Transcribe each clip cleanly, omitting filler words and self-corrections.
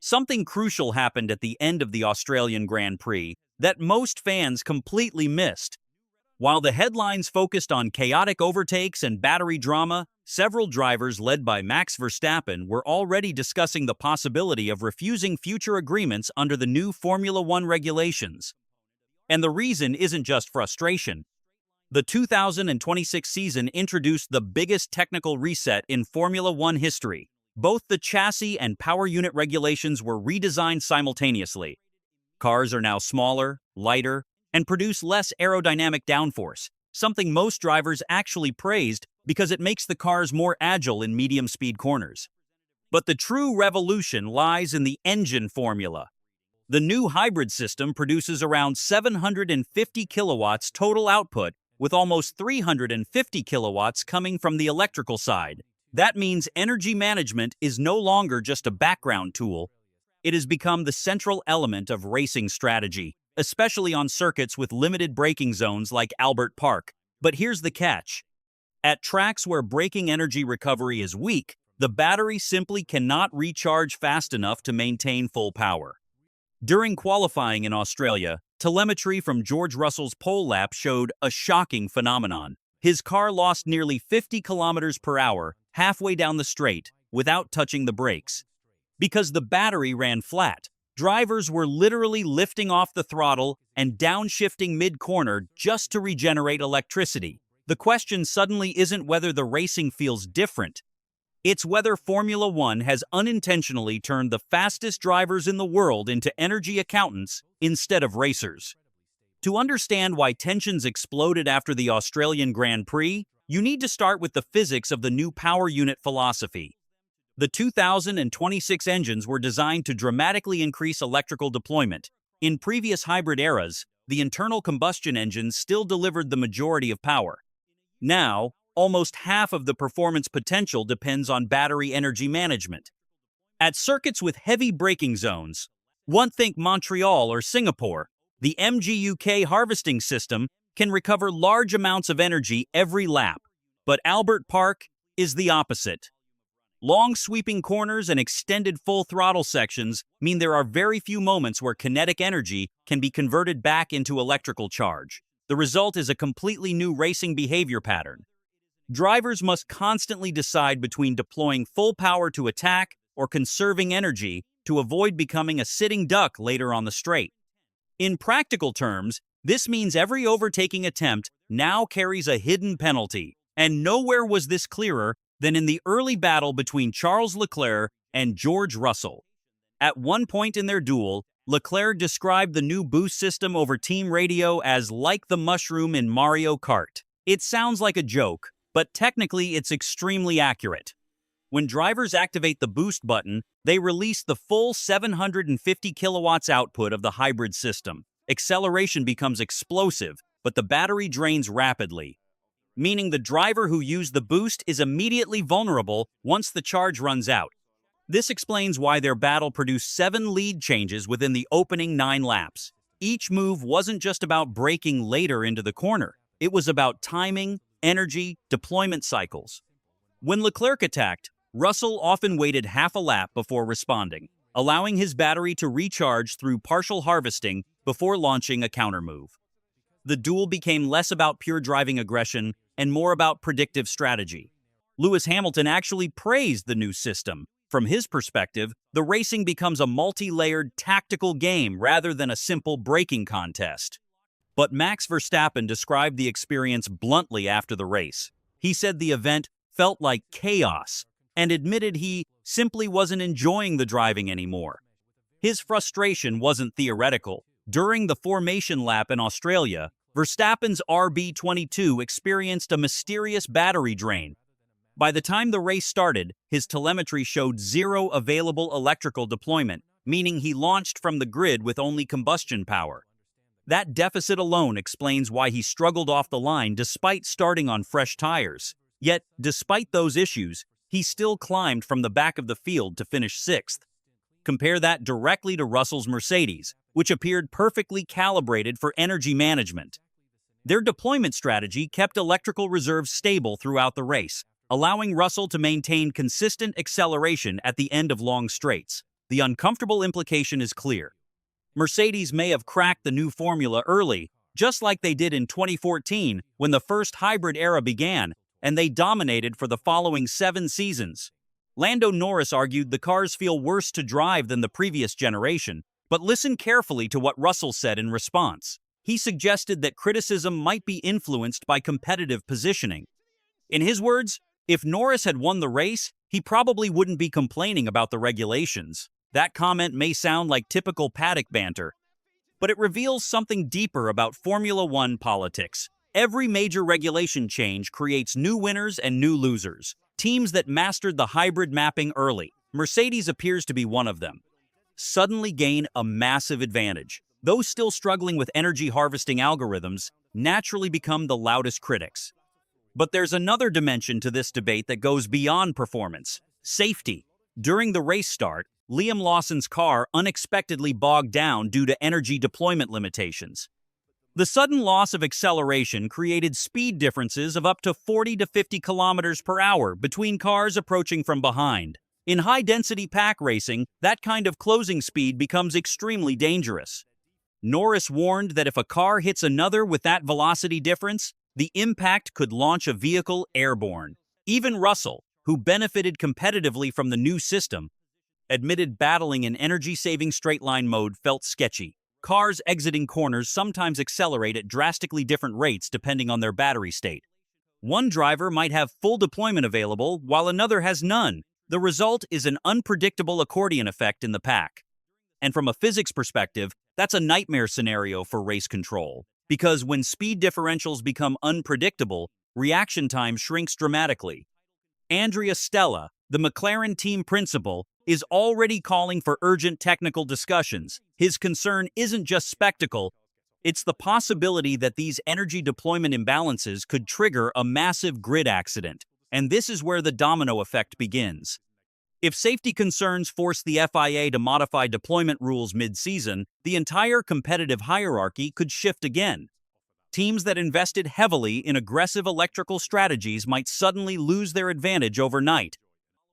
something crucial happened at the end of the Australian Grand Prix that most fans completely missed. While the headlines focused on chaotic overtakes and battery drama, several drivers led by Max Verstappen were already discussing the possibility of refusing future agreements under the new Formula One regulations. And the reason isn't just frustration. The 2026 season introduced the biggest technical reset in Formula One history. Both the chassis and power unit regulations were redesigned simultaneously. Cars are now smaller, lighter, and produce less aerodynamic downforce, something most drivers actually praised because it makes the cars more agile in medium-speed corners. But the true revolution lies in the engine formula. The new hybrid system produces around 750 kilowatts total output, with almost 350 kilowatts coming from the electrical side. That means energy management is no longer just a background tool. It has become the central element of racing strategy, especially on circuits with limited braking zones like Albert Park. But here's the catch. At tracks where braking energy recovery is weak, the battery simply cannot recharge fast enough to maintain full power. During qualifying in Australia, telemetry from George Russell's pole lap showed a shocking phenomenon. His car lost nearly 50 kilometers per hour halfway down the straight without touching the brakes. Because the battery ran flat, drivers were literally lifting off the throttle and downshifting mid-corner just to regenerate electricity. The question suddenly isn't whether the racing feels different. It's whether Formula One has unintentionally turned the fastest drivers in the world into energy accountants instead of racers. To understand why tensions exploded after the Australian Grand Prix, you need to start with the physics of the new power unit philosophy. The 2026 engines were designed to dramatically increase electrical deployment. In previous hybrid eras, the internal combustion engines still delivered the majority of power. Now, almost half of the performance potential depends on battery energy management. At circuits with heavy braking zones, think Montreal or Singapore, the MGUK harvesting system can recover large amounts of energy every lap. But Albert Park is the opposite. Long sweeping corners and extended full throttle sections mean there are very few moments where kinetic energy can be converted back into electrical charge. The result is a completely new racing behavior pattern. Drivers must constantly decide between deploying full power to attack or conserving energy to avoid becoming a sitting duck later on the straight. In practical terms, this means every overtaking attempt now carries a hidden penalty, and nowhere was this clearer than in the early battle between Charles Leclerc and George Russell. At one point in their duel, Leclerc described the new boost system over team radio as like the mushroom in Mario Kart. It sounds like a joke, but technically it's extremely accurate. When drivers activate the boost button, they release the full 750 kilowatts output of the hybrid system. Acceleration becomes explosive, but the battery drains rapidly, meaning the driver who used the boost is immediately vulnerable once the charge runs out. This explains why their battle produced 7 lead changes within the opening 9 laps. Each move wasn't just about braking later into the corner. It was about timing, energy, deployment cycles. When Leclerc attacked, Russell often waited half a lap before responding, allowing his battery to recharge through partial harvesting before launching a countermove. The duel became less about pure driving aggression and more about predictive strategy. Lewis Hamilton actually praised the new system. From his perspective, the racing becomes a multi-layered tactical game rather than a simple braking contest. But Max Verstappen described the experience bluntly after the race. He said the event felt like chaos and admitted he simply wasn't enjoying the driving anymore. His frustration wasn't theoretical. During the formation lap in Australia, Verstappen's RB22 experienced a mysterious battery drain. By the time the race started, his telemetry showed 0 available electrical deployment, meaning he launched from the grid with only combustion power. That deficit alone explains why he struggled off the line despite starting on fresh tires. Yet, despite those issues, he still climbed from the back of the field to finish 6th. Compare that directly to Russell's Mercedes, which appeared perfectly calibrated for energy management. Their deployment strategy kept electrical reserves stable throughout the race, allowing Russell to maintain consistent acceleration at the end of long straights. the uncomfortable implication is clear. Mercedes may have cracked the new formula early, just like they did in 2014 when the first hybrid era began, and they dominated for the following 7 seasons. Lando Norris argued the cars feel worse to drive than the previous generation, but listen carefully to what Russell said in response. He suggested that criticism might be influenced by competitive positioning. In his words, if Norris had won the race, he probably wouldn't be complaining about the regulations. That comment may sound like typical paddock banter, but it reveals something deeper about Formula One politics. Every major regulation change creates new winners and new losers. Teams that mastered the hybrid mapping early, Mercedes appears to be one of them, suddenly gain a massive advantage. Those still struggling with energy harvesting algorithms naturally become the loudest critics. But there's another dimension to this debate that goes beyond performance: safety. During the race start, Liam Lawson's car unexpectedly bogged down due to energy deployment limitations. The sudden loss of acceleration created speed differences of up to 40 to 50 kilometers per hour between cars approaching from behind. In high-density pack racing, that kind of closing speed becomes extremely dangerous. Norris warned that if a car hits another with that velocity difference, the impact could launch a vehicle airborne. Even Russell, who benefited competitively from the new system, admitted battling in energy-saving straight-line mode felt sketchy. Cars exiting corners sometimes accelerate at drastically different rates depending on their battery state. One driver might have full deployment available while another has none. The result is an unpredictable accordion effect in the pack. And from a physics perspective, that's a nightmare scenario for race control, because when speed differentials become unpredictable, reaction time shrinks dramatically. Andrea Stella, the McLaren team principal, is already calling for urgent technical discussions. His concern isn't just spectacle, it's the possibility that these energy deployment imbalances could trigger a massive grid accident. And this is where the domino effect begins. If safety concerns force the FIA to modify deployment rules mid-season, the entire competitive hierarchy could shift again. Teams that invested heavily in aggressive electrical strategies might suddenly lose their advantage overnight.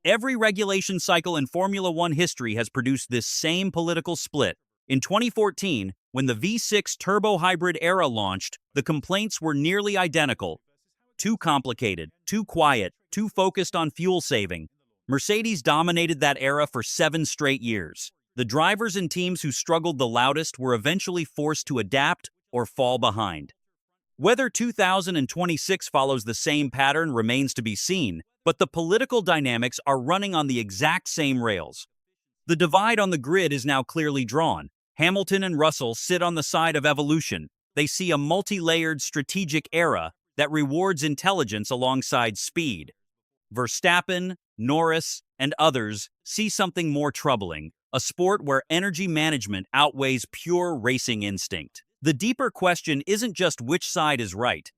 Every regulation cycle in Formula One history has produced this same political split. In 2014, when the V6 turbo hybrid era launched, the complaints were nearly identical. Too complicated, too quiet, too focused on fuel saving. Mercedes dominated that era for 7 straight years. The drivers and teams who struggled the loudest were eventually forced to adapt or fall behind. Whether 2026 follows the same pattern remains to be seen, but the political dynamics are running on the exact same rails. The divide on the grid is now clearly drawn. Hamilton and Russell sit on the side of evolution. They see a multi-layered strategic era that rewards intelligence alongside speed. Verstappen, Norris, and others see something more troubling: a sport where energy management outweighs pure racing instinct. The deeper question isn't just which side is right.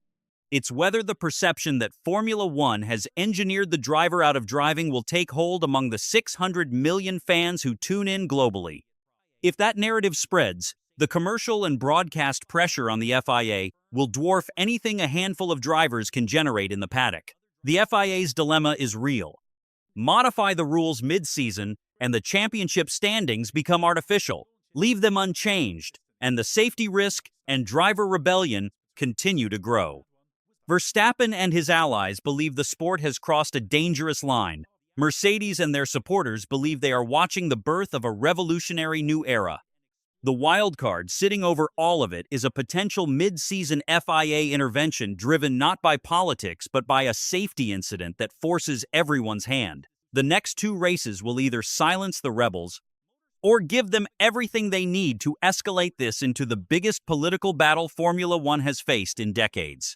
It's whether the perception that Formula One has engineered the driver out of driving will take hold among the 600 million fans who tune in globally. If that narrative spreads, the commercial and broadcast pressure on the FIA will dwarf anything a handful of drivers can generate in the paddock. The FIA's dilemma is real. Modify the rules mid-season, and the championship standings become artificial. Leave them unchanged, and the safety risk and driver rebellion continue to grow. Verstappen and his allies believe the sport has crossed a dangerous line. Mercedes and their supporters believe they are watching the birth of a revolutionary new era. The wildcard sitting over all of it is a potential mid-season FIA intervention driven not by politics but by a safety incident that forces everyone's hand. The next 2 races will either silence the rebels or give them everything they need to escalate this into the biggest political battle Formula One has faced in decades.